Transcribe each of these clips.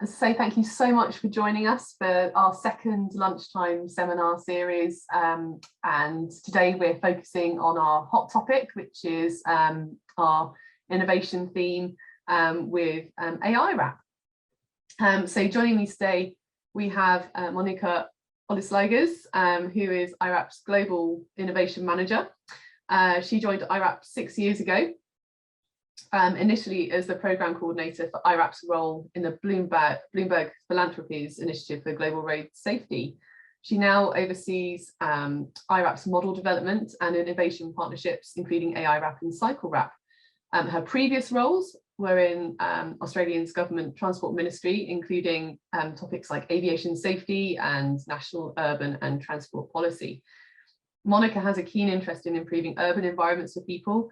So thank you so much for joining us for our second lunchtime seminar series. And today we're focusing on our hot topic, which is our innovation theme with AiRAP. So joining me today, we have Monica Olyslagers, who is iRAP's Global Innovation Manager. She joined iRAP 6 years ago. Initially as the program coordinator for iRAP's role in the Bloomberg Philanthropies Initiative for Global Road Safety. She now oversees iRAP's model development and innovation partnerships, including AiRAP and CycleRAP. Her previous roles were in Australia's government transport ministry, including topics like aviation safety and national urban and transport policy. Monica has a keen interest in improving urban environments for people.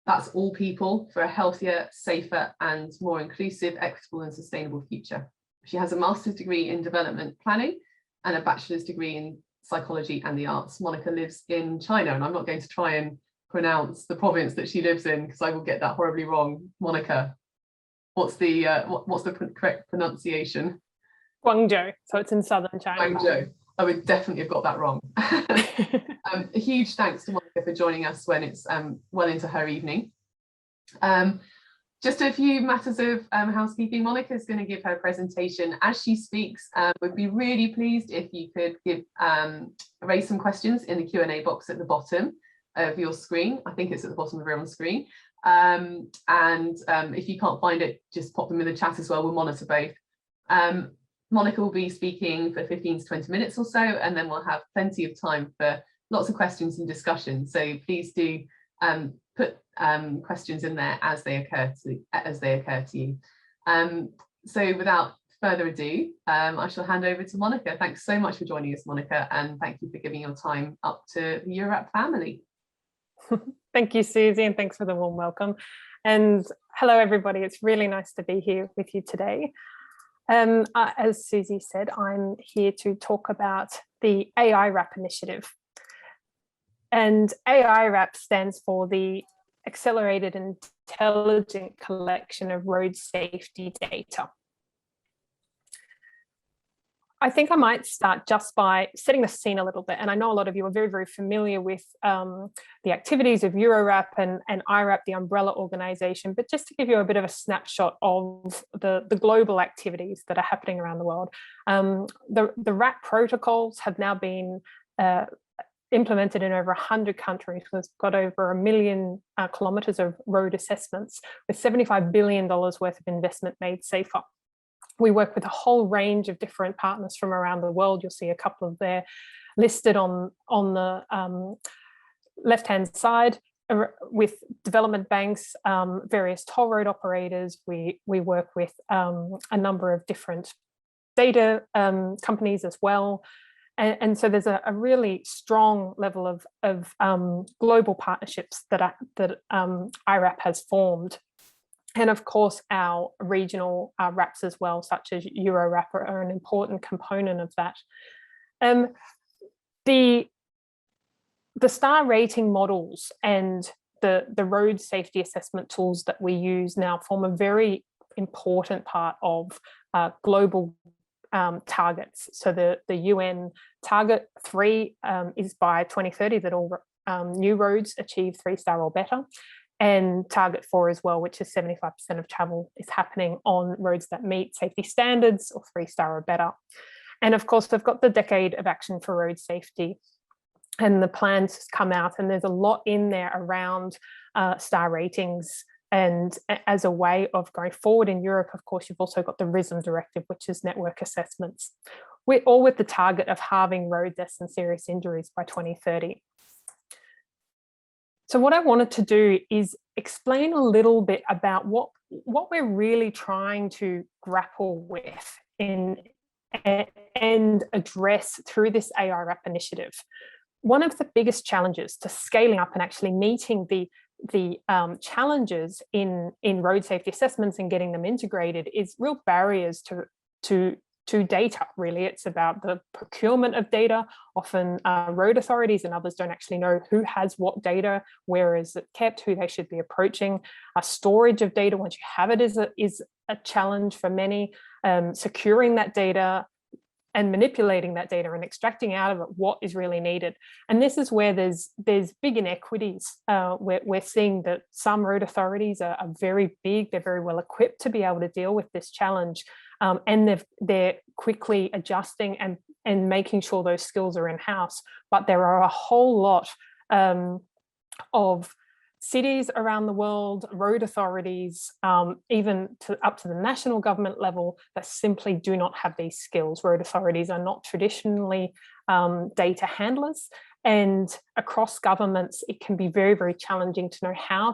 That's all people, for a healthier, safer and more inclusive, equitable and sustainable future. She has a master's degree in development planning and a bachelor's degree in psychology and the arts. Monica lives in China, and I'm not going to try and pronounce the province that she lives in because I will get that horribly wrong. Monica, what's the correct pronunciation? Guangzhou, so it's in southern China. Guangzhou. I would definitely have got that wrong. A huge thanks to Monica for joining us when it's well into her evening. Just a few matters of housekeeping. Monica is going to give her presentation. As she speaks, we'd be really pleased if you could raise some questions in the Q&A box at the bottom of your screen. I think it's at the bottom of everyone's screen. If you can't find it, just pop them in the chat as well. We'll monitor both. Monica will be speaking for 15 to 20 minutes or so, and then we'll have plenty of time for lots of questions and discussion. So please do put questions in there as they occur to you. So without further ado, I shall hand over to Monica. Thanks so much for joining us, Monica, and thank you for giving your time up to the EuroRAP family. Thank you, Susie, and thanks for the warm welcome. And hello, everybody. It's really nice to be here with you today. As Susie said, I'm here to talk about the AiRAP initiative. And AiRAP stands for the Accelerated Intelligent Collection of Road Safety Data. I think I might start just by setting the scene a little bit. And I know a lot of you are very, very familiar with the activities of EuroRAP and AiRAP, the umbrella organization, but just to give you a bit of a snapshot of the global activities that are happening around the world. The RAP protocols have now been implemented in over 100 countries. We've got over 1 million kilometers of road assessments with $75 billion worth of investment made safer. We work with a whole range of different partners from around the world. You'll see a couple of there listed on the left-hand side with development banks, various toll road operators. We work with a number of different data companies as well. And so there's a really strong level of global partnerships that AiRAP has formed. And of course, our regional RAPs as well, such as EuroRAP, are an important component of that. The star rating models and the road safety assessment tools that we use now form a very important part of global targets. So the UN target 3 is by 2030 that all new roads achieve 3-star or better. And target 4 as well, which is 75% of travel is happening on roads that meet safety standards or 3-star or better. And of course, we've got the Decade of Action for Road Safety, and the plans come out, and there's a lot in there around star ratings. And as a way of going forward in Europe, of course, you've also got the RISM directive, which is network assessments. We're all with the target of halving road deaths and serious injuries by 2030. So what I wanted to do is explain a little bit about what we're really trying to grapple with and address through this AiRAP initiative. One of the biggest challenges to scaling up and actually meeting the challenges in road safety assessments and getting them integrated is real barriers to data, really. It's about the procurement of data. Often road authorities and others don't actually know who has what data, where is it kept, who they should be approaching. Storage of data, once you have it, is a challenge for many. Securing that data and manipulating that data and extracting out of it what is really needed. And this is where there's big inequities. We're seeing that some road authorities are very big, they're very well equipped to be able to deal with this challenge. And they're quickly adjusting and making sure those skills are in-house. But there are a whole lot of cities around the world, road authorities, even up to the national government level, that simply do not have these skills. Road authorities are not traditionally data handlers, and across governments, it can be very, very challenging to know how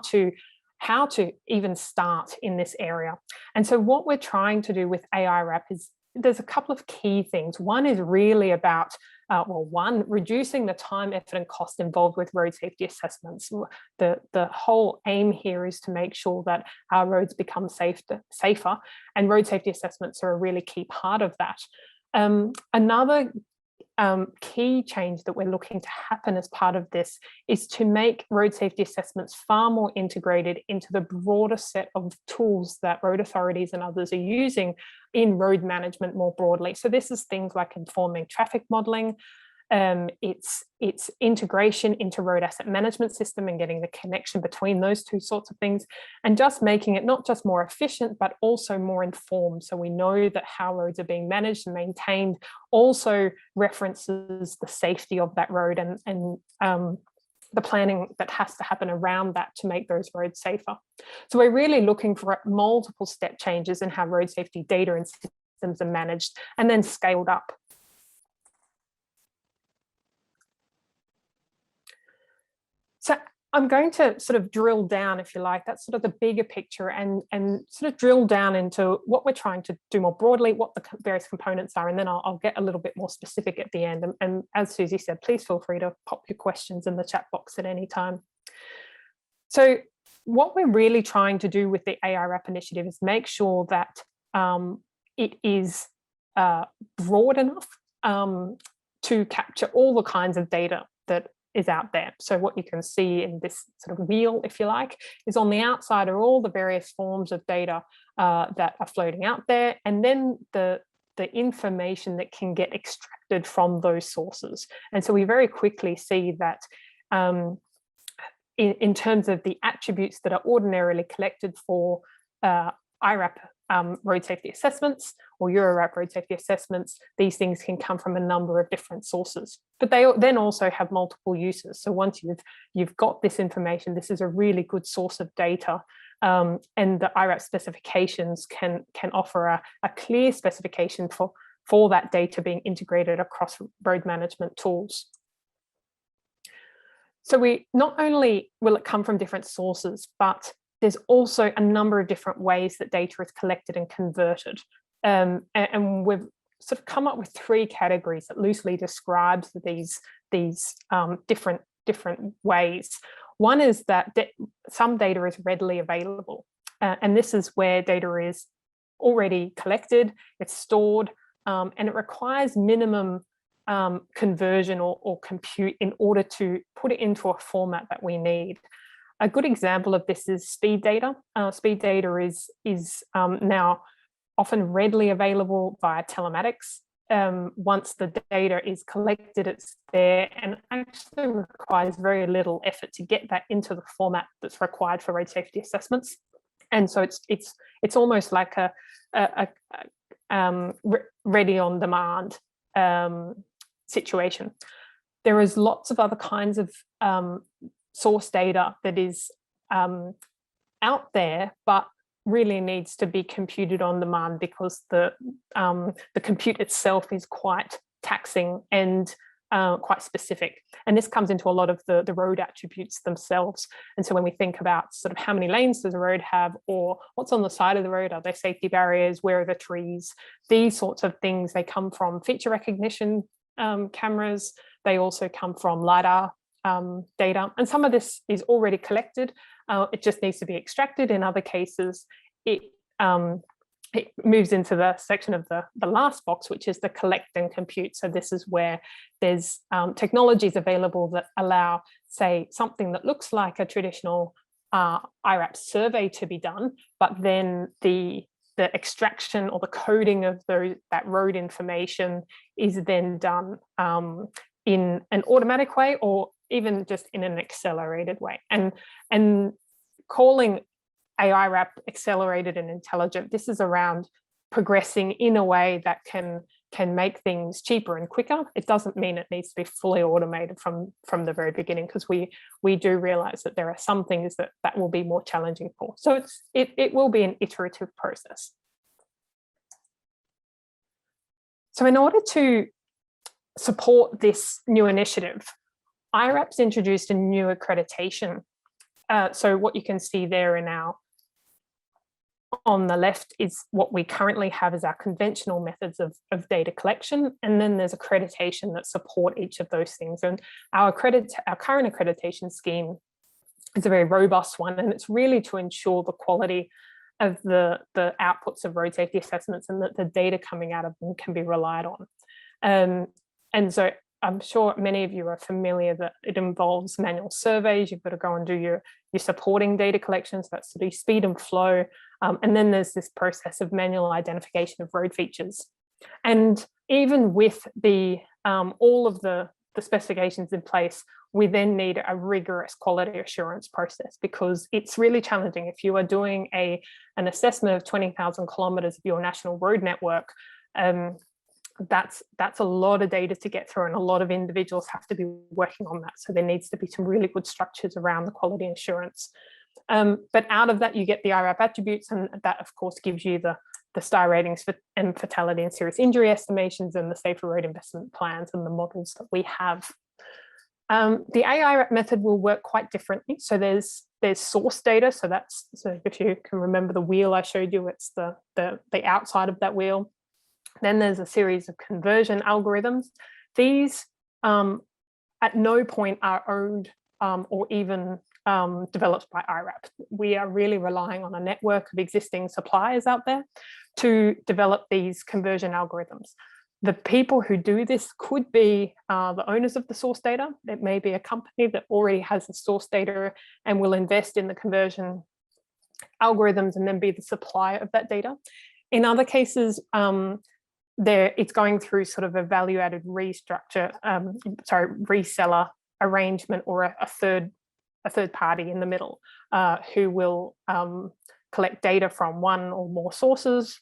to even start in this area. And so what we're trying to do with AiRAP is, there's a couple of key things. One is really about, reducing the time, effort and cost involved with road safety assessments. The whole aim here is to make sure that our roads become safer, and road safety assessments are a really key part of that. Another key change that we're looking to happen as part of this is to make road safety assessments far more integrated into the broader set of tools that road authorities and others are using in road management more broadly. So this is things like informing traffic modeling, it's integration into road asset management system and getting the connection between those two sorts of things, and just making it not just more efficient, but also more informed. So we know that how roads are being managed and maintained also references the safety of that road and the planning that has to happen around that to make those roads safer. So we're really looking for multiple step changes in how road safety data and systems are managed and then scaled up. So I'm going to sort of drill down, if you like, that's sort of the bigger picture, and sort of drill down into what we're trying to do more broadly, what the various components are, and then I'll get a little bit more specific at the end. And as Susie said, please feel free to pop your questions in the chat box at any time. So what we're really trying to do with the AiRAP initiative is make sure that it is broad enough to capture all the kinds of data that is out there. So what you can see in this sort of wheel, if you like, is on the outside are all the various forms of data that are floating out there, and then the information that can get extracted from those sources. And so we very quickly see that in terms of the attributes that are ordinarily collected for iRAP road safety assessments or EuroRAP road safety assessments, these things can come from a number of different sources, but they then also have multiple uses. So once you've got this information, this is a really good source of data, and the iRAP specifications can offer a clear specification for that data being integrated across road management tools. So we not only will it come from different sources, but there's also a number of different ways that data is collected and converted. And we've sort of come up with 3 categories that loosely describes these different ways. One is that some data is readily available. And this is where data is already collected, it's stored, and it requires minimum conversion or compute in order to put it into a format that we need. A good example of this is speed data. Speed data is now often readily available via telematics. Once the data is collected, it's there, and actually requires very little effort to get that into the format that's required for road safety assessments. And so it's almost like a ready on demand situation. There is lots of other kinds of source data that is out there, but really needs to be computed on demand because the compute itself is quite taxing and quite specific. And this comes into a lot of the road attributes themselves. And so when we think about sort of how many lanes does a road have, or what's on the side of the road, are there safety barriers, where are the trees, these sorts of things, they come from feature recognition cameras. They also come from LiDAR data, and some of this is already collected. It just needs to be extracted. In other cases, it moves into the section of the last box, which is the collect and compute. So this is where there's technologies available that allow, say, something that looks like a traditional iRAP survey to be done, but then the extraction or the coding of that road information is then done in an automatic way, or even just in an accelerated way. And calling AiRAP accelerated and intelligent, this is around progressing in a way that can make things cheaper and quicker. It doesn't mean it needs to be fully automated from the very beginning, because we do realize that there are some things that will be more challenging for. So it will be an iterative process. So in order to support this new initiative, iRAP's introduced a new accreditation. So what you can see there on the left is what we currently have as our conventional methods of data collection, and then there's accreditation that support each of those things. And our current accreditation scheme is a very robust one, and it's really to ensure the quality of the outputs of road safety assessments, and that the data coming out of them can be relied on. And so I'm sure many of you are familiar that it involves manual surveys. You've got to go and do your supporting data collections, that's the speed and flow. And then there's this process of manual identification of road features. And even with all of the specifications in place, we then need a rigorous quality assurance process, because it's really challenging. If you are doing an assessment of 20,000 kilometers of your national road network, that's a lot of data to get through, and a lot of individuals have to be working on that. So there needs to be some really good structures around the quality assurance. But out of that, you get the iRAP attributes, and that of course gives you the STAR ratings and fatality and serious injury estimations, and the safer road investment plans and the models that we have. The AiRAP method will work quite differently. So there's source data. So if you can remember the wheel I showed you, it's the outside of that wheel. Then there's a series of conversion algorithms. These at no point are owned or even developed by iRAP. We are really relying on a network of existing suppliers out there to develop these conversion algorithms. The people who do this could be the owners of the source data. It may be a company that already has the source data and will invest in the conversion algorithms and then be the supplier of that data. In other cases, it's going through sort of a value-added reseller arrangement, or a third party in the middle who will collect data from one or more sources.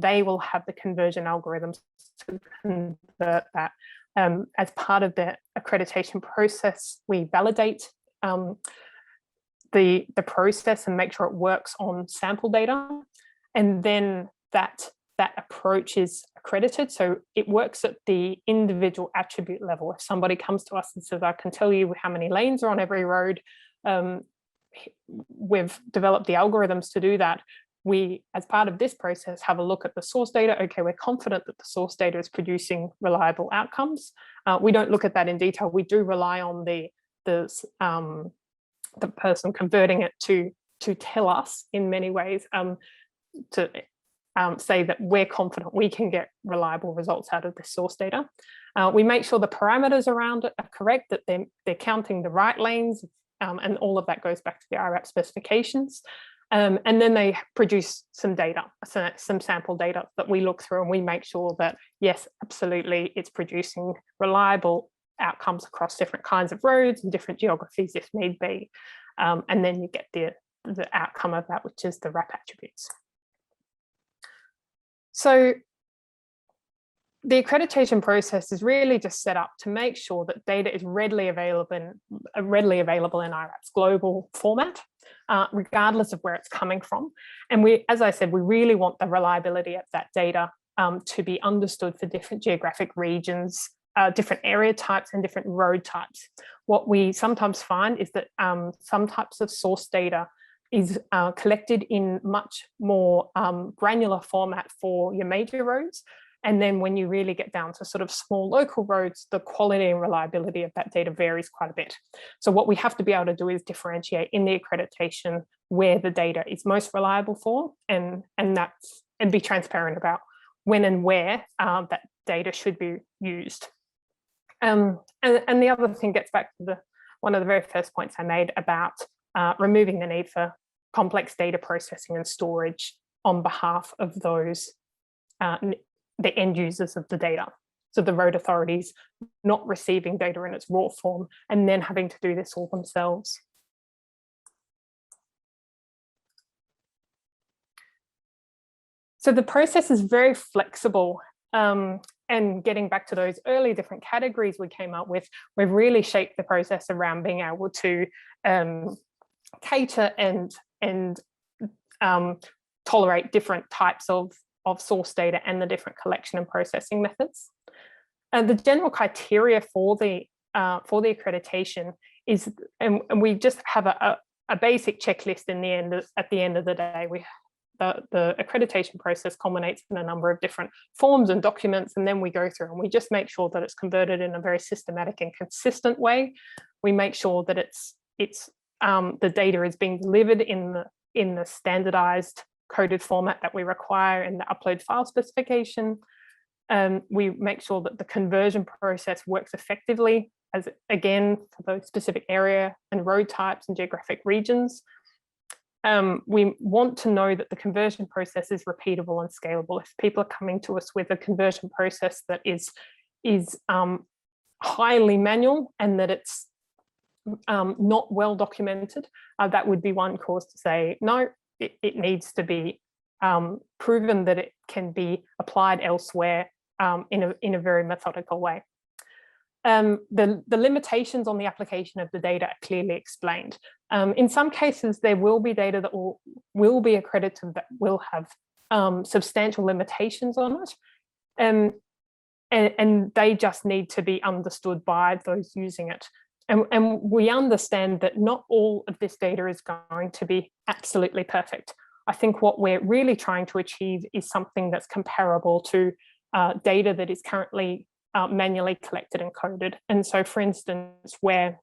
They will have the conversion algorithms to convert that. As part of the accreditation process, we validate the process and make sure it works on sample data, and then that approach is accredited. So it works at the individual attribute level. If somebody comes to us and says, I can tell you how many lanes are on every road, we've developed the algorithms to do that. We, as part of this process, have a look at the source data. Okay, we're confident that the source data is producing reliable outcomes. We don't look at that in detail. We do rely on the person converting it to tell us in many ways, to say that we're confident we can get reliable results out of this source data. We make sure the parameters around it are correct, that they're counting the right lanes, and all of that goes back to the iRAP specifications. And then they produce some data, some sample data that we look through, and we make sure that, yes, absolutely, it's producing reliable outcomes across different kinds of roads and different geographies if need be. And then you get the outcome of that, which is the RAP attributes. So the accreditation process is really just set up to make sure that data is readily available in iRAP's global format, regardless of where it's coming from. And we, as I said, we really want the reliability of that data to be understood for different geographic regions, different area types and different road types. What we sometimes find is that some types of source data is collected in much more granular format for your major roads. And then when you really get down to sort of small local roads, the quality and reliability of that data varies quite a bit. So what we have to be able to do is differentiate in the accreditation where the data is most reliable for, and and be transparent about when and where that data should be used. And the other thing gets back to one of the very first points I made about removing the need for complex data processing and storage on behalf of those, the end users of the data. So the road authorities not receiving data in its raw form and then having to do this all themselves. So the process is very flexible. And getting back to those early different categories we came up with, we've really shaped the process around being able to cater and tolerate different types of source data and the different collection and processing methods. And the general criteria for the accreditation is, and we just have a basic checklist in the end. At the end of the day, the accreditation process culminates in a number of different forms and documents, and then we go through and we just make sure that it's converted in a very systematic and consistent way. We make sure that the data is being delivered in the standardized coded format that we require in the upload file specification. We make sure that the conversion process works effectively, as again for those specific area and road types and geographic regions. We want to know that the conversion process is repeatable and scalable. If people are coming to us with a conversion process that is highly manual and that it's not well documented, that would be one cause to say, no, it needs to be proven that it can be applied elsewhere in a very methodical way. The limitations on the application of the data are clearly explained. In some cases, there will be data that will be accredited that will have substantial limitations on it. And they just need to be understood by those using it. And we understand that not all of this data is going to be absolutely perfect. I think what we're really trying to achieve is something that's comparable to data that is currently manually collected and coded. And so, for instance, where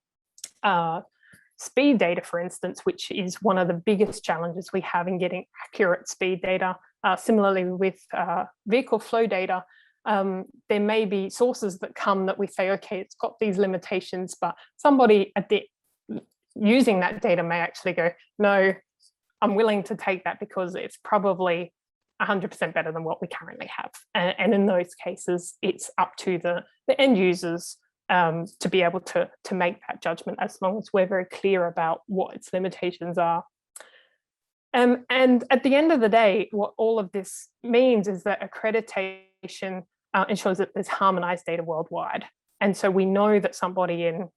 speed data, for instance, which is one of the biggest challenges we have in getting accurate speed data, similarly with vehicle flow data, there may be sources that come that we say, okay, it's got these limitations, but somebody using that data may actually go, no, I'm willing to take that because it's probably 100% better than what we currently have. And in those cases, it's up to the end users to be able to make that judgment, as long as we're very clear about what its limitations are. And at the end of the day, what all of this means is that accreditation ensures that there's harmonized data worldwide. And so we know that somebody in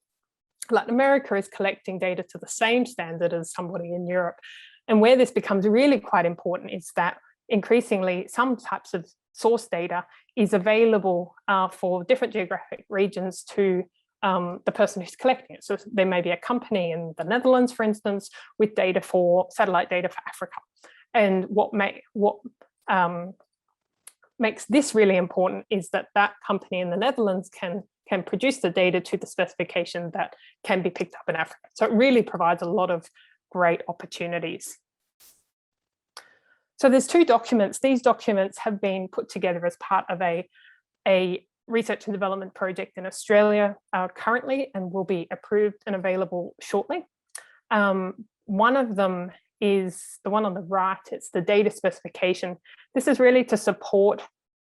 Latin America is collecting data to the same standard as somebody in Europe. And where this becomes really quite important is that increasingly some types of source data is available for different geographic regions to the person who's collecting it. So there may be a company in the Netherlands, for instance, with data for satellite data for Africa. And what makes this really important is that that company in the Netherlands can produce the data to the specification that can be picked up in Africa. So it really provides a lot of great opportunities. So there's two documents. These documents have been put together as part of a research and development project in Australia currently, and will be approved and available shortly. One of them is the one on the right. It's the data specification. This is really to support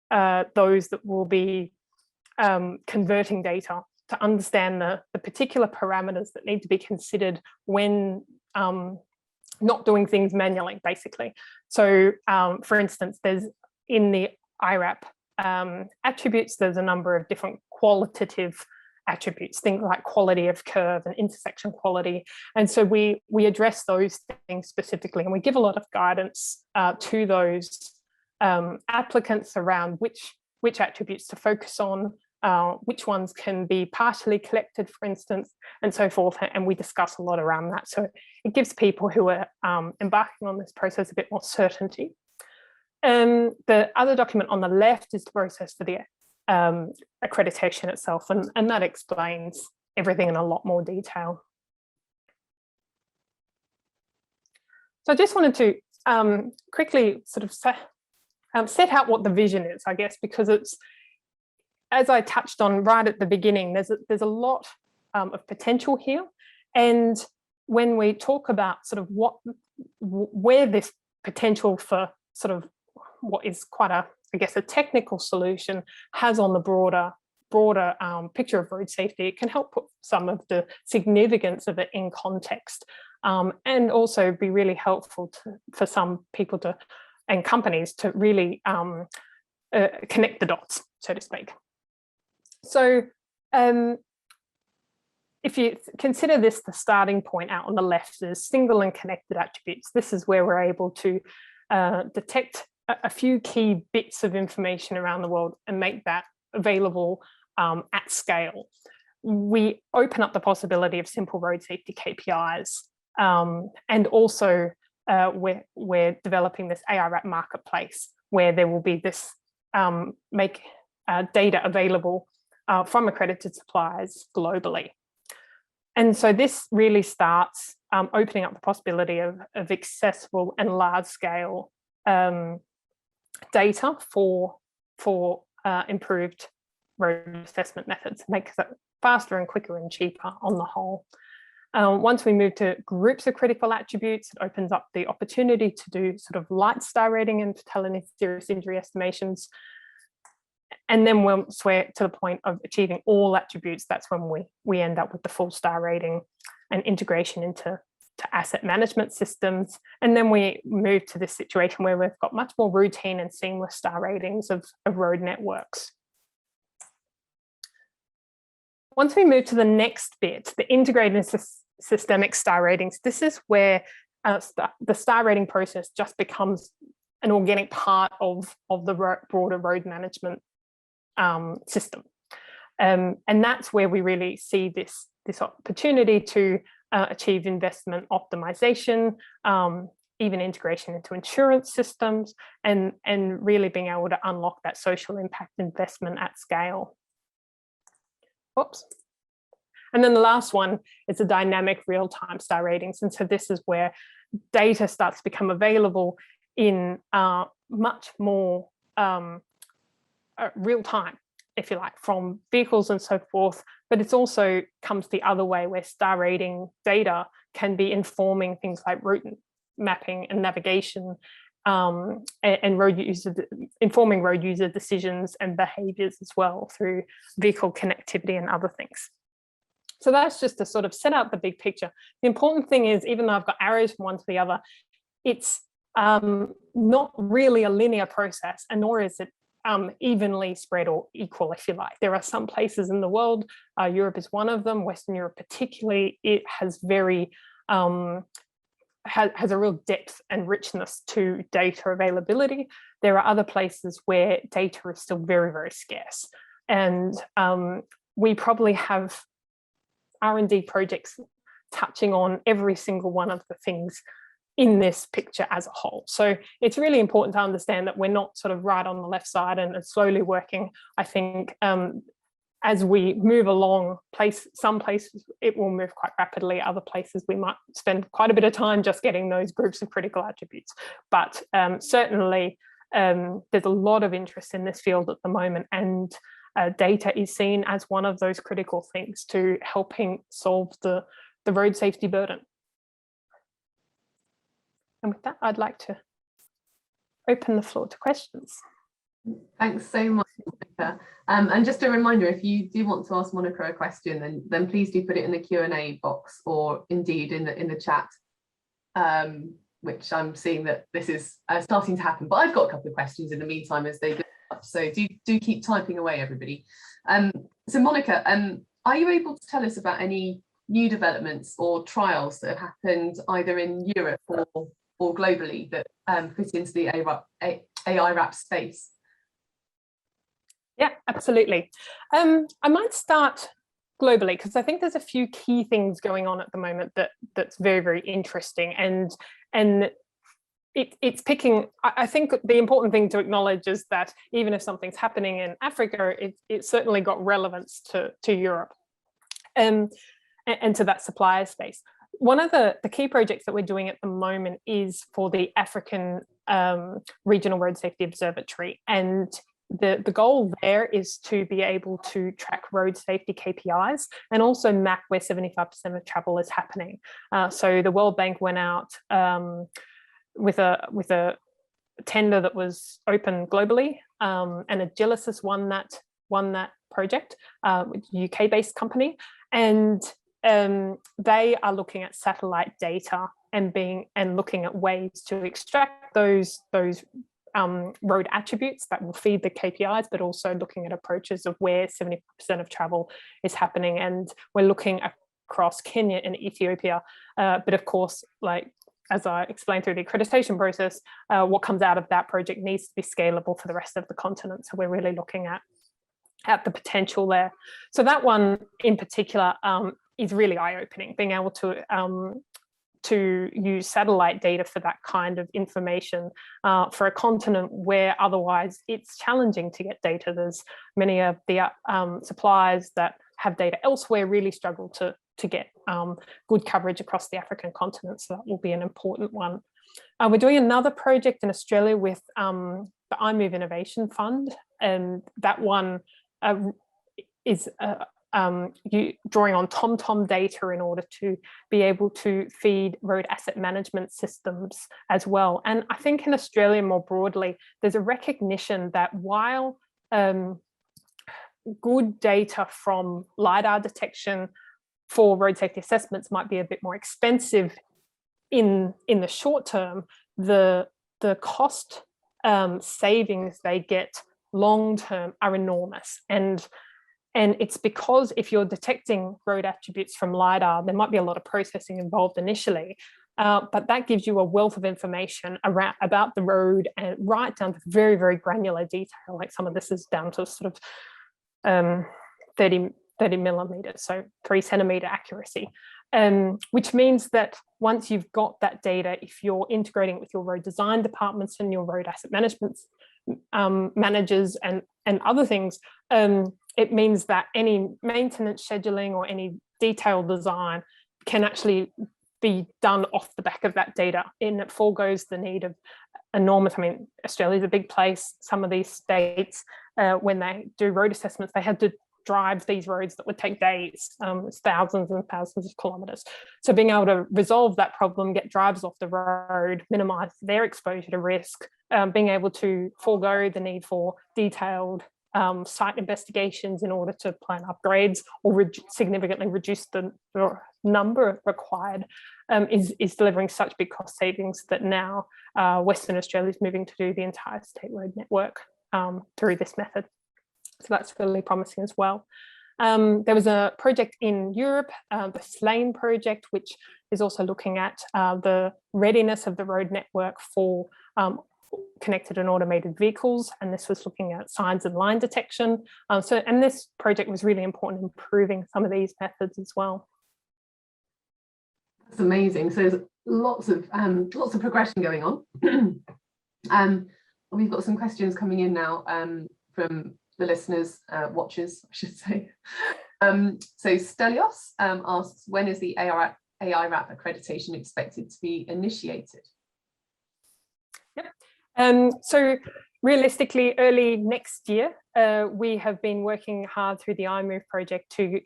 those that will be converting data, to understand the particular parameters that need to be considered when not doing things manually, basically. So for instance, there's in the iRAP attributes, there's a number of different qualitative attributes, things like quality of curve and intersection quality. And so we address those things specifically, and we give a lot of guidance to those applicants around which attributes to focus on, which ones can be partially collected, for instance, and so forth. And we discuss a lot around that. So it gives people who are embarking on this process a bit more certainty. The other document on the left is the process for the accreditation itself, and that explains everything in a lot more detail. So I just wanted to quickly sort of set out what the vision is, I guess, because it's, as I touched on right at the beginning, there's a lot of potential here. And when we talk about sort of where this potential for sort of what is quite a, I guess, a technical solution has on the broader picture of road safety, it can help put some of the significance of it in context, and also be really helpful for some people and companies to really connect the dots, so to speak. So if you consider this the starting point out on the left, there's single and connected attributes. This is where we're able to detect a few key bits of information around the world and make that available at scale. We open up the possibility of simple road safety KPIs, and also we're developing this AiRAP marketplace where there will be this make data available from accredited suppliers globally. And so this really starts opening up the possibility of accessible and large scale data for improved road assessment methods, makes it faster and quicker and cheaper on the whole. Once we move to groups of critical attributes, it opens up the opportunity to do sort of light star rating and fatality and serious injury estimations. And then once we're to the point of achieving all attributes, that's when we end up with the full star rating and integration into asset management systems. And then we move to this situation where we've got much more routine and seamless star ratings of road networks. Once we move to the next bit, the integrated systemic star ratings, this is where the star rating process just becomes an organic part of the broader road management system. And that's where we really see this opportunity to achieve investment optimization, even integration into insurance systems, and really being able to unlock that social impact investment at scale. Oops. And then the last one is the dynamic real-time star ratings. And so this is where data starts to become available in much more real time, if you like, from vehicles and so forth. But it's also comes the other way, where star rating data can be informing things like route mapping and navigation, and informing road user decisions and behaviors as well through vehicle connectivity and other things. So that's just to sort of set out the big picture. The important thing is, even though I've got arrows from one to the other, it's not really a linear process, and nor is it evenly spread or equal, if you like. There are some places in the world, Europe is one of them, Western Europe particularly, it has very has a real depth and richness to data availability. There are other places where data is still very, very scarce. And we probably have R&D projects touching on every single one of the things in this picture as a whole. So it's really important to understand that we're not sort of right on the left side and slowly working. I think as we move along, some places it will move quite rapidly, other places we might spend quite a bit of time just getting those groups of critical attributes. But certainly there's a lot of interest in this field at the moment, and data is seen as one of those critical things to helping solve the road safety burden. And with that, I'd like to open the floor to questions. Thanks so much, Monica. And just a reminder, if you do want to ask Monica a question, then please do put it in the Q&A box, or indeed in the chat, which I'm seeing that this is starting to happen. But I've got a couple of questions in the meantime as they go up, so do keep typing away, everybody. So Monica, are you able to tell us about any new developments or trials that have happened either in Europe or globally that fit into the AiRAP space? Yeah, absolutely. I might start globally, because I think there's a few key things going on at the moment that's very, very interesting, and it's picking. I think the important thing to acknowledge is that even if something's happening in Africa, it's certainly got relevance to Europe and to that supplier space. One of the key projects that we're doing at the moment is for the African Regional Road Safety Observatory. And the goal there is to be able to track road safety KPIs and also map where 75% of travel is happening. So the World Bank went out with a tender that was open globally, and Agilicis won that project, UK-based company, and they are looking at satellite data and looking at ways to extract those road attributes that will feed the KPIs, but also looking at approaches of where 70% of travel is happening. And we're looking across Kenya and Ethiopia, but of course, like as I explained through the accreditation process, what comes out of that project needs to be scalable for the rest of the continent. So we're really looking at the potential there. So that one in particular is really eye-opening, being able to use satellite data for that kind of information for a continent where otherwise it's challenging to get data. There's many of the suppliers that have data elsewhere really struggle to get good coverage across the African continent. So that will be an important one. We're doing another project in Australia with the iMove Innovation Fund, and that one is drawing on TomTom data in order to be able to feed road asset management systems as well. And I think in Australia more broadly, there's a recognition that while good data from LiDAR detection for road safety assessments might be a bit more expensive in the short term, the cost savings they get long term are enormous. And it's because if you're detecting road attributes from LiDAR, there might be a lot of processing involved initially, but that gives you a wealth of information about the road, and right down to very, very granular detail. Like some of this is down to sort of 30 millimeters, so 3 centimeter accuracy, which means that once you've got that data, if you're integrating it with your road design departments and your road asset management managers and other things, it means that any maintenance scheduling or any detailed design can actually be done off the back of that data, and it forgoes the need of enormous, I mean, Australia's a big place. Some of these states, when they do road assessments, they had to drive these roads that would take days. It's thousands and thousands of kilometres. So being able to resolve that problem, get drivers off the road, minimise their exposure to risk, being able to forego the need for detailed site investigations in order to plan upgrades or significantly reduce the number required, is delivering such big cost savings that now Western Australia is moving to do the entire state road network through this method. So that's really promising as well. There was a project in Europe, the SLANE project, which is also looking at the readiness of the road network for connected and automated vehicles, and this was looking at signs and line detection. And this project was really important in improving some of these methods as well. That's amazing. So there's lots of progression going on. We've got some questions coming in now from the listeners, watchers, I should say. So Stelios asks, when is the AiRAP accreditation expected to be initiated? Yep. So realistically, early next year, we have been working hard through the iMove project to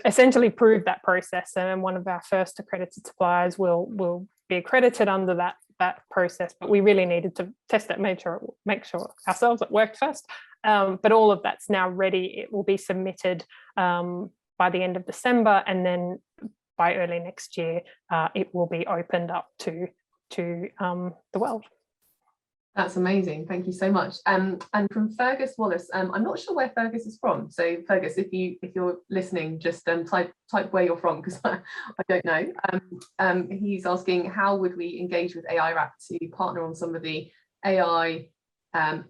essentially prove that process. And one of our first accredited suppliers will be accredited under that process, but we really needed to test it, make sure ourselves it worked first. But all of that's now ready. It will be submitted by the end of December, and then by early next year, it will be opened up to the world. That's amazing. Thank you so much. And from Fergus Wallace, I'm not sure where Fergus is from. So Fergus, if you're listening, just type where you're from, because I don't know. He's asking, how would we engage with AiRAP to partner on some of the AI, so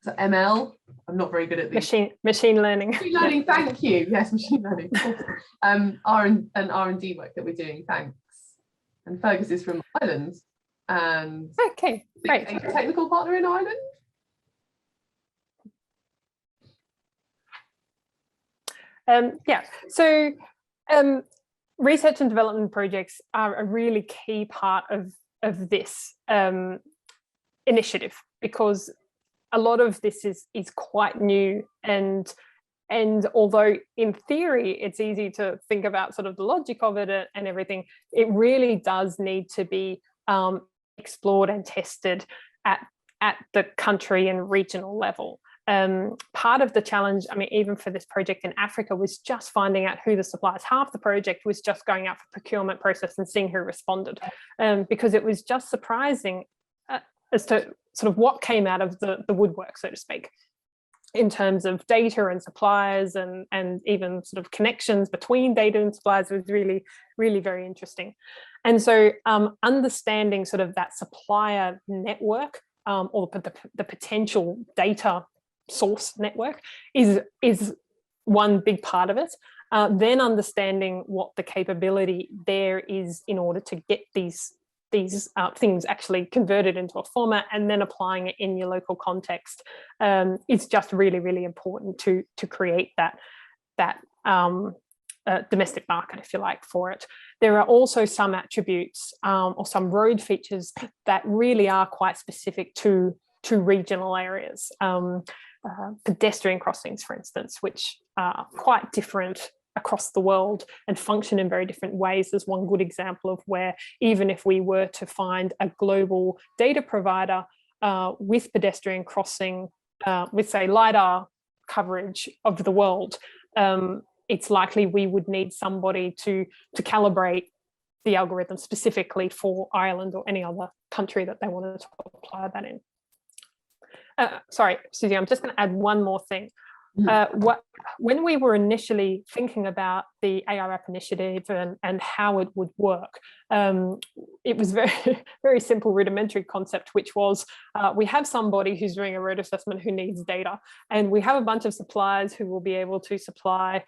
ML? I'm not very good at these. Machine learning. Machine learning. Thank you. Yes, machine learning. R&D work that we're doing. Thanks. And Fergus is from Ireland. And okay, great. A technical partner in Ireland. Yeah, so research and development projects are a really key part of of this initiative, because a lot of this is quite new, and although in theory it's easy to think about sort of the logic of it and everything, it really does need to be explored and tested at the country and regional level. Part of the challenge, I mean, even for this project in Africa, was just finding out who the suppliers. Half the project was just going out for procurement process and seeing who responded, because it was just surprising as to sort of what came out of the woodwork, so to speak, in terms of data and suppliers, and even sort of connections between data and suppliers. Was really, really very interesting. And so understanding sort of that supplier network, or the potential data source network is one big part of it. Then understanding what the capability there is in order to get these things actually converted into a format, and then applying it in your local context, is just really, really important to create that domestic market, if you like, for it. There are also some attributes or some road features that really are quite specific to regional areas. Pedestrian crossings, for instance, which are quite different across the world and function in very different ways, is one good example of where, even if we were to find a global data provider with pedestrian crossing, with, say, LiDAR coverage of the world, it's likely we would need somebody to calibrate the algorithm specifically for Ireland or any other country that they wanted to apply that in. Sorry, Susie, I'm just going to add one more thing. When we were initially thinking about the AiRAP initiative and how it would work, it was very, very simple rudimentary concept, which was we have somebody who's doing a road assessment who needs data, and we have a bunch of suppliers who will be able to supply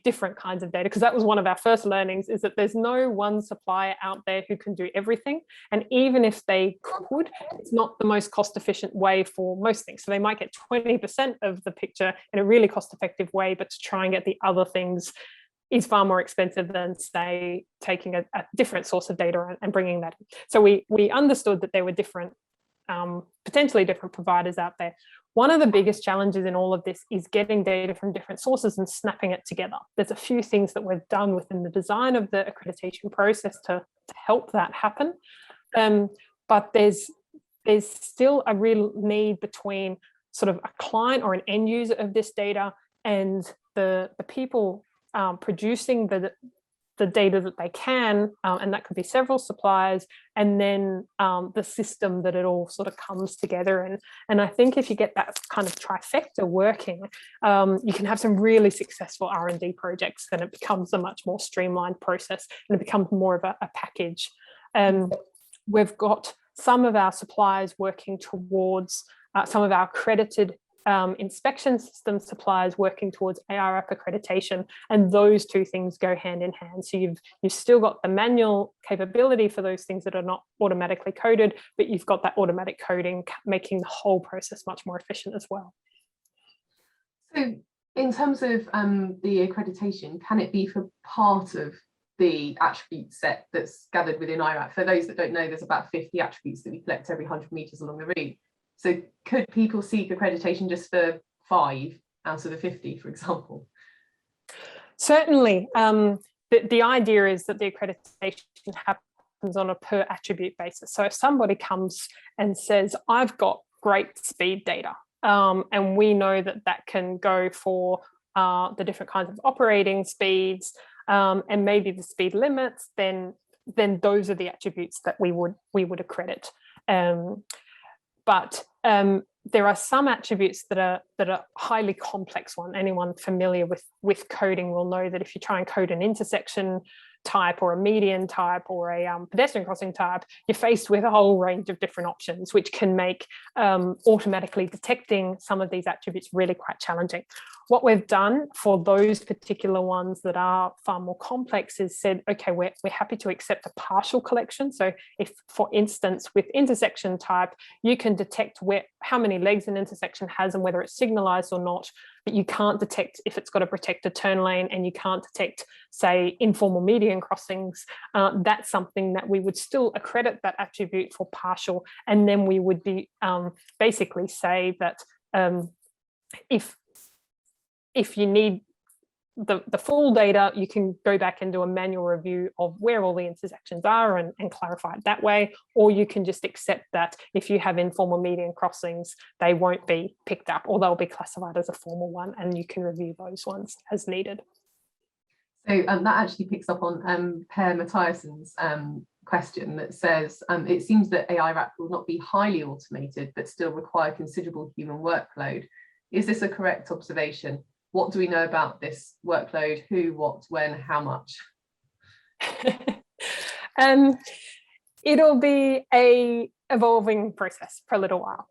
different kinds of data, because that was one of our first learnings, is that there's no one supplier out there who can do everything, and even if they could, it's not the most cost efficient way for most things. So they might get 20% of the picture in a really cost effective way, but to try and get the other things is far more expensive than, say, taking a different source of data and bringing that in. So we understood that there were different, potentially different providers out there. One of the biggest challenges in all of this is getting data from different sources and snapping it together. There's a few things that we've done within the design of the accreditation process to help that happen. But there's still a real need between sort of a client or an end user of this data and the people producing the data that they can, and that could be several suppliers, and then the system that it all sort of comes together in. And I think if you get that kind of trifecta working, you can have some really successful R&D projects, and it becomes a much more streamlined process, and it becomes more of a package. We've got some of our suppliers working towards some of our accredited inspection system suppliers working towards AiRAP accreditation, and those two things go hand in hand. So you've still got the manual capability for those things that are not automatically coded, but you've got that automatic coding making the whole process much more efficient as well. So in terms of the accreditation, can it be for part of the attribute set that's gathered within AiRAP? For those that don't know, there's about 50 attributes that we collect every 100 meters along the route. So could people seek accreditation just for 5 out of the 50, for example? Certainly. The idea is that the accreditation happens on a per attribute basis. So if somebody comes and says, I've got great speed data, and we know that that can go for the different kinds of operating speeds, and maybe the speed limits, then those are the attributes that we would accredit. But there are some attributes that are highly complex one. Anyone familiar with coding will know that if you try and code an intersection type or a median type or a pedestrian crossing type, you're faced with a whole range of different options, which can make automatically detecting some of these attributes really quite challenging. what we've done for those particular ones that are far more complex is said, okay, we're happy to accept a partial collection. So if, for instance, with intersection type, you can detect how many legs an intersection has and whether it's signalized or not, but you can't detect if it's got a protected turn lane, and you can't detect, say, informal median crossings. That's something that we would still accredit that attribute for partial, and then we would be basically say that if you need the full data, you can go back and do a manual review of where all the intersections are and clarify it that way, or you can just accept that if you have informal median crossings, they won't be picked up, or they'll be classified as a formal one, and you can review those ones as needed. So that actually picks up on Per Mathiassen's question that says, it seems that AiRAP will not be highly automated, but still require considerable human workload. Is this a correct observation? What do we know about this workload? Who, what, when, how much? It'll be a evolving process for a little while.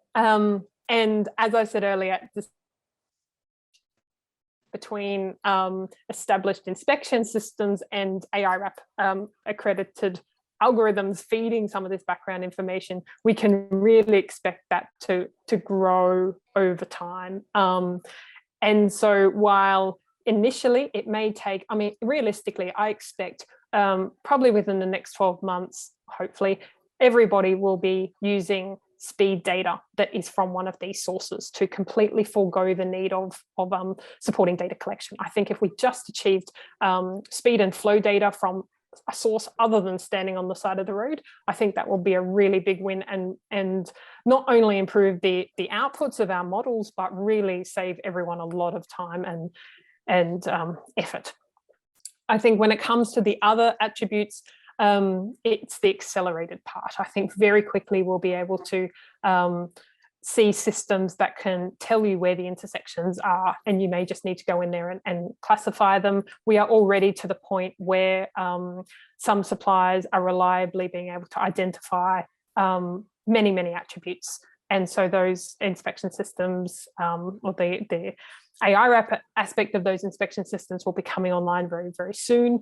And as I said earlier, between established inspection systems and AiRAP accredited algorithms feeding some of this background information, we can really expect that to grow over time. And so while initially it may take, I mean, realistically, I expect probably within the next 12 months, hopefully, everybody will be using speed data that is from one of these sources to completely forego the need of supporting data collection. I think if we just achieved speed and flow data from a source other than standing on the side of the road, I think that will be a really big win, and not only improve the outputs of our models, but really save everyone a lot of time and effort. I think when it comes to the other attributes, it's the accelerated part. I think very quickly we'll be able to see systems that can tell you where the intersections are, and you may just need to go in there and classify them. We are already to the point where some suppliers are reliably being able to identify many attributes. And so those inspection systems, or the AiRAP aspect of those inspection systems, will be coming online very soon.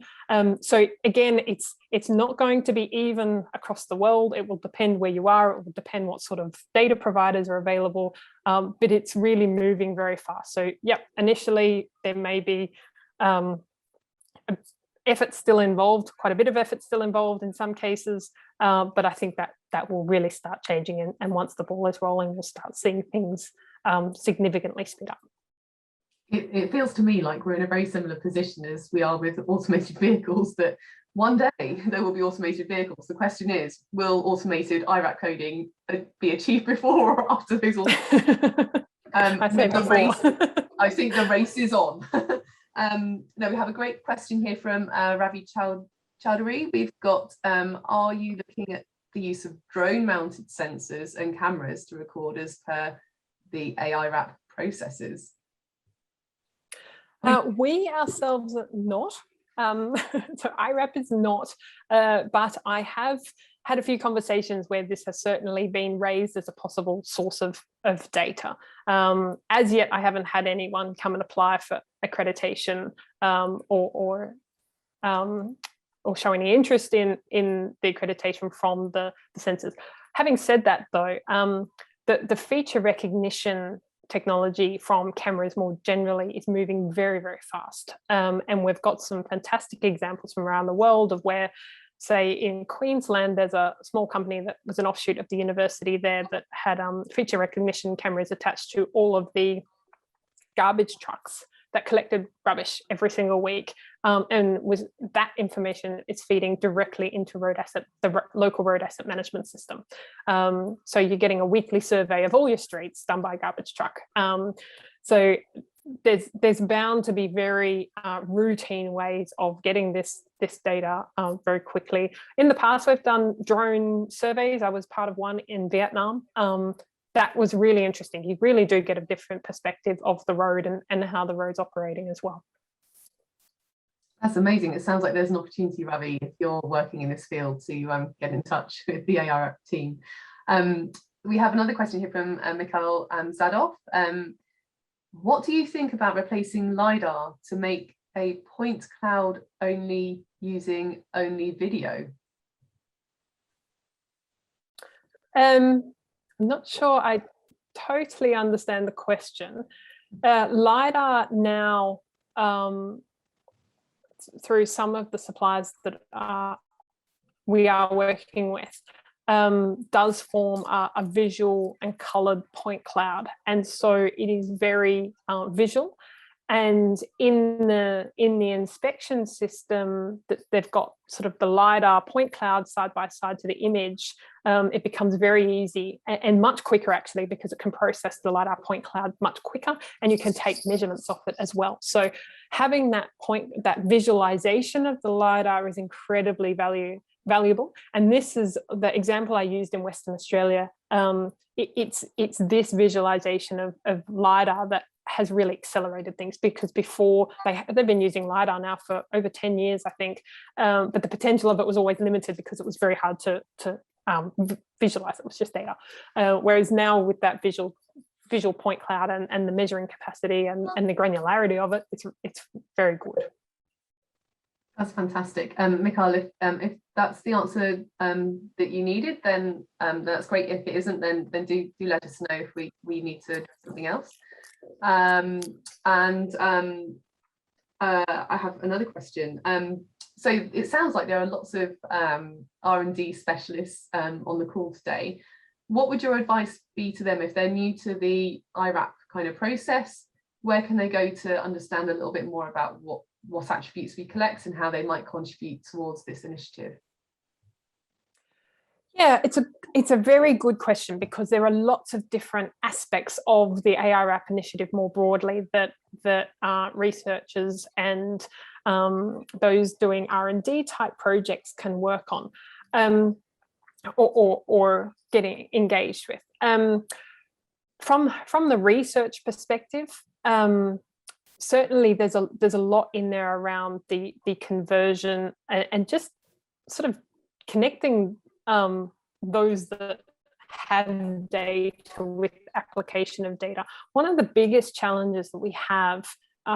So again, it's not going to be even across the world. It will depend where you are. It will depend what sort of data providers are available, but it's really moving very fast. So yep, initially there may be effort still involved, quite a bit of effort still involved in some cases, but I think that will really start changing, and once the ball is rolling, we'll start seeing things significantly speed up. It feels to me like we're in a very similar position as we are with automated vehicles, that one day there will be automated vehicles. The question is, will automated IRAP coding be achieved before or after those? I think the race is on. Now we have a great question here from Ravi Chowdhury. We've got, are you looking at the use of drone mounted sensors and cameras to record as per the AiRAP processes? We ourselves are not. So IRAP is not, but I have had a few conversations where this has certainly been raised as a possible source of data. As yet, I haven't had anyone come and apply for accreditation or show any interest in the accreditation from the sensors. Having said that, though, the feature recognition technology from cameras more generally is moving very fast, and we've got some fantastic examples from around the world of where, say in Queensland, there's a small company that was an offshoot of the university there that had feature recognition cameras attached to all of the garbage trucks that collected rubbish every single week, and that information is feeding directly into the local road asset management system. So you're getting a weekly survey of all your streets done by a garbage truck. So there's bound to be very routine ways of getting this data very quickly. In the past, we've done drone surveys. I was part of one in Vietnam. That was really interesting. You really do get a different perspective of the road and how the road's operating as well. That's amazing. It sounds like there's an opportunity, Ravi, if you're working in this field, to get in touch with the AiRAP team. We have another question here from Mikhail Zadov. What do you think about replacing LiDAR to make a point cloud only using only video? I'm not sure I totally understand the question. LiDAR now, through some of the suppliers that we are working with, does form a visual and coloured point cloud, and so it is very visual. And in the inspection system, that they've got sort of the LiDAR point cloud side by side to the image. It becomes very easy and much quicker, actually, because it can process the LiDAR point cloud much quicker, and you can take measurements off it as well. So having that visualization of the LiDAR is incredibly valuable. And this is the example I used in Western Australia. It's this visualization of LiDAR that has really accelerated things, because before they've been using LiDAR now for over 10 years, I think, but the potential of it was always limited because it was very hard to visualize. It was just data. Whereas now with that visual point cloud and the measuring capacity and the granularity of it, it's very good. That's fantastic. Mikhail, if that's the answer that you needed, then that's great. If it isn't, then do let us know if we need to do something else. I have another question. So it sounds like there are lots of R&D specialists on the call today. What would your advice be to them if they're new to the iRAP kind of process? Where can they go to understand a little bit more about what attributes we collect and how they might contribute towards this initiative? Yeah, it's a very good question, because there are lots of different aspects of the AiRAP initiative more broadly that researchers and those doing R&D type projects can work on or getting engaged with. From the research perspective, certainly there's a lot in there around the conversion and just sort of connecting those that have data with application of data. One of the biggest challenges that we have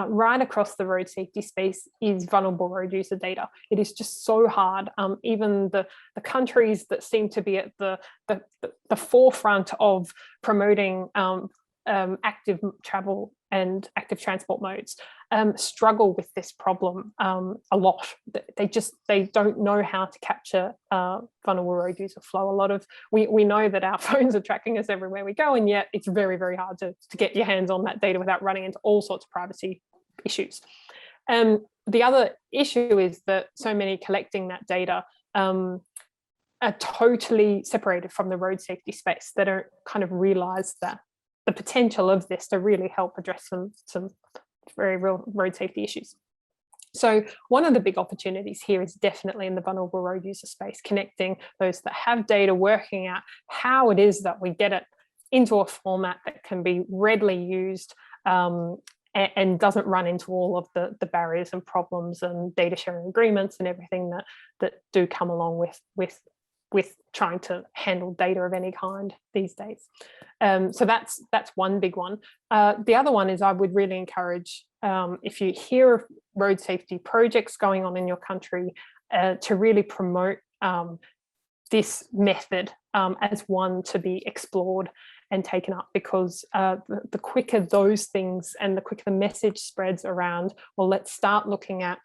right across the road safety space is vulnerable road user data. It is just so hard. Even the countries that seem to be at the forefront of promoting active travel and active transport modes struggle with this problem a lot. They don't know how to capture vulnerable road user flow. We know that our phones are tracking us everywhere we go, and yet it's very, very hard to get your hands on that data without running into all sorts of privacy issues. The other issue is that so many collecting that data are totally separated from the road safety space. They don't kind of realize that the potential of this to really help address some very real road safety issues. So one of the big opportunities here is definitely in the vulnerable road user space, connecting those that have data, working out how it is that we get it into a format that can be readily used and doesn't run into all of the barriers and problems and data sharing agreements and everything that do come along with trying to handle data of any kind these days. So that's one big one. The other one is I would really encourage, if you hear of road safety projects going on in your country, to really promote this method as one to be explored and taken up, because the quicker those things and the quicker the message spreads around, well, let's start looking at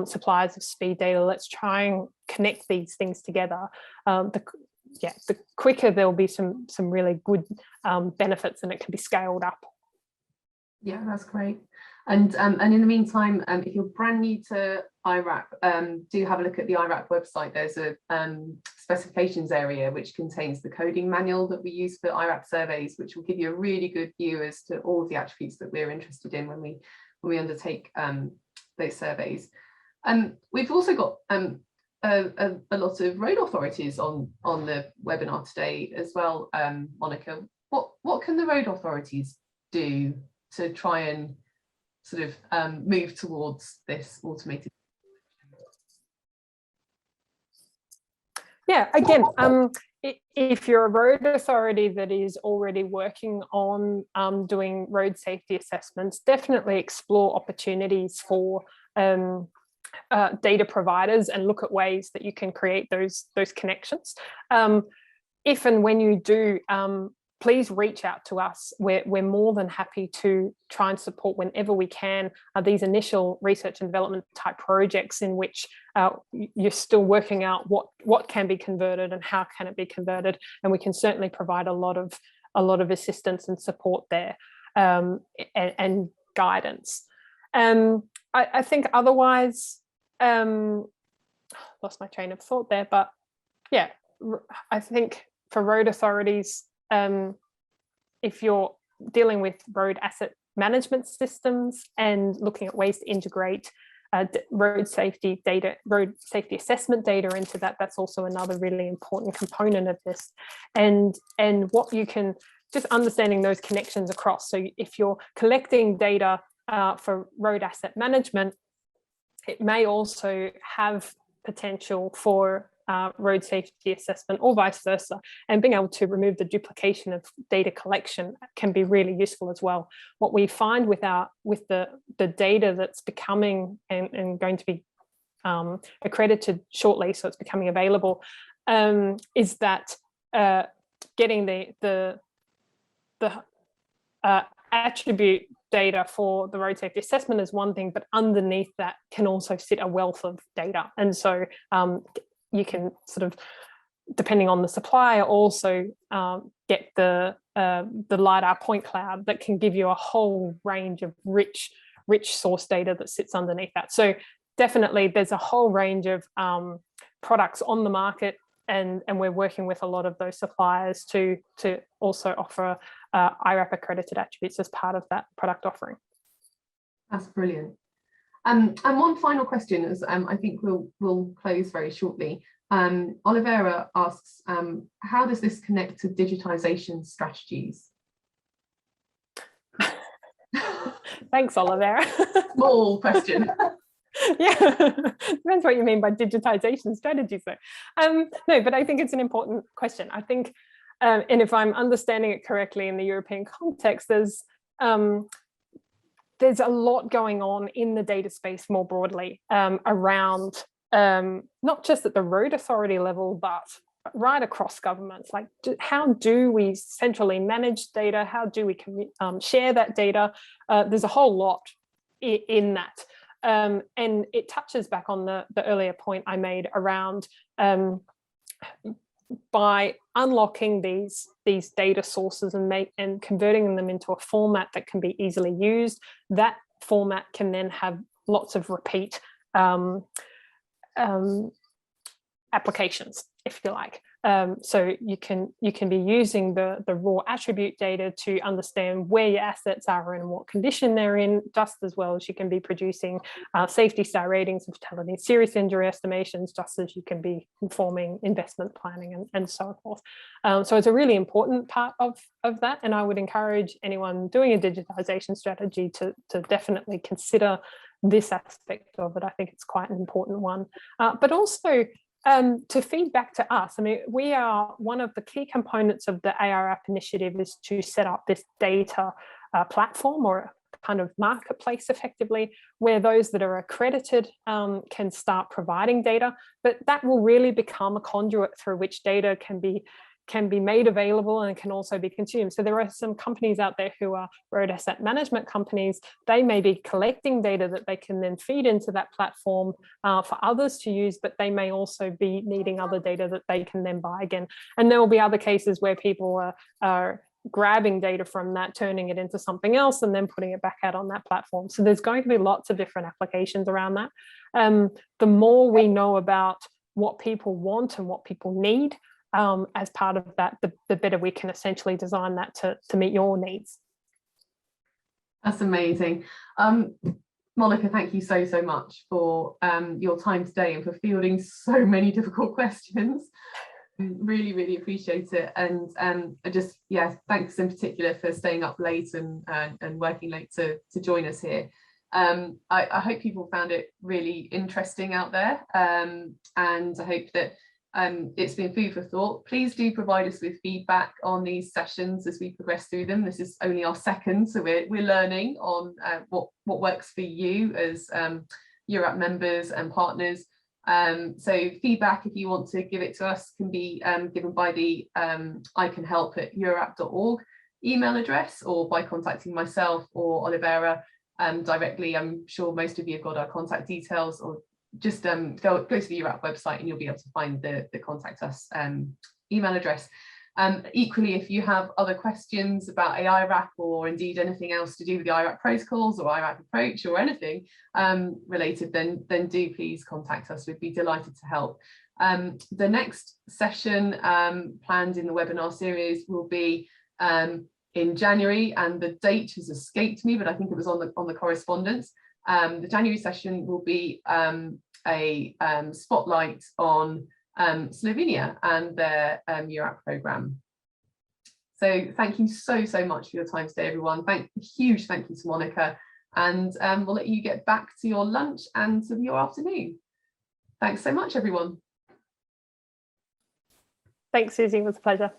suppliers of speed data, let's try and connect these things together. The quicker there'll be some really good benefits, and it can be scaled up. Yeah, that's great. And in the meantime, if you're brand new to iRAP, do have a look at the iRAP website. There's a specifications area which contains the coding manual that we use for iRAP surveys, which will give you a really good view as to all of the attributes that we're interested in when we undertake those surveys. We've also got a lot of road authorities on the webinar today as well. Monica, what can the road authorities do to try and sort of move towards this automated? Yeah, again, if you're a road authority that is already working on doing road safety assessments, definitely explore opportunities for data providers and look at ways that you can create those connections. If and when you do, please reach out to us. We're more than happy to try and support whenever we can these initial research and development type projects in which you're still working out what can be converted and how can it be converted, and we can certainly provide a lot of assistance and support there, and guidance. I think otherwise, lost my train of thought there, but yeah, I think for road authorities, if you're dealing with road asset management systems and looking at ways to integrate road safety data, road safety assessment data into that, that's also another really important component of this. And what you can, just understanding those connections across. So if you're collecting data for road asset management, it may also have potential for road safety assessment or vice versa, and being able to remove the duplication of data collection can be really useful as well. What we find with the data that's becoming and going to be accredited shortly, so it's becoming available, is that getting the attribute data for the road safety assessment is one thing, but underneath that can also sit a wealth of data. And so you can sort of, depending on the supplier, also get the LiDAR point cloud that can give you a whole range of rich source data that sits underneath that. So definitely there's a whole range of products on the market, and we're working with a lot of those suppliers to also offer iRAP accredited attributes as part of that product offering. That's brilliant. And one final question, as I think we'll close very shortly. Olivera asks, how does this connect to digitization strategies? Thanks, Olivera. Small question. Yeah, depends what you mean by digitization strategies though. No, but I think it's an important question. I think, and if I'm understanding it correctly in the European context, there's a lot going on in the data space more broadly around not just at the road authority level, but right across governments. Like, how do we centrally manage data? How do we share that data? There's a whole lot in that. And it touches back on the earlier point I made around by unlocking these data sources and converting them into a format that can be easily used, that format can then have lots of repeat applications, if you like. So you can be using the raw attribute data to understand where your assets are and what condition they're in, just as well as you can be producing safety star ratings of fatality and serious injury estimations, just as you can be informing investment planning and so forth. So it's a really important part of that, and I would encourage anyone doing a digitization strategy to definitely consider this aspect of it. I think it's quite an important one, but also to feed back to us. I mean, we are one of the key components of the AiRAP initiative is to set up this data platform or kind of marketplace effectively, where those that are accredited can start providing data, but that will really become a conduit through which data can be made available and can also be consumed. So there are some companies out there who are road asset management companies. They may be collecting data that they can then feed into that platform for others to use, but they may also be needing other data that they can then buy again. And there will be other cases where people are grabbing data from that, turning it into something else, and then putting it back out on that platform. So there's going to be lots of different applications around that. The more we know about what people want and what people need, as part of that, the better we can essentially design that to meet your needs. That's amazing. Monica, thank you so much for your time today and for fielding so many difficult questions. Really appreciate it. And I just, yeah, thanks in particular for staying up late and working late to join us here. I hope people found it really interesting out there, and I hope that it's been food for thought. Please do provide us with feedback on these sessions as we progress through them. This is only our second, so we're learning on what works for you as EuroRAP members and partners. So feedback, if you want to give it to us, can be given by the icanhelp@eurorap.org email address, or by contacting myself or Olivera directly. I'm sure most of you have got our contact details, or just go to the EuroRAP website and you'll be able to find the contact us email address. Equally, if you have other questions about AiRAP, or indeed anything else to do with the iRAP protocols or iRAP approach or anything related, then do please contact us. We'd be delighted to help. The next session planned in the webinar series will be in January, and the date has escaped me, but I think it was on the correspondence. The January session will be a spotlight on Slovenia and their EuroRAP programme. So thank you so much for your time today, everyone. Huge thank you to Monica, and we'll let you get back to your lunch and to your afternoon. Thanks so much, everyone. Thanks, Susie. It was a pleasure.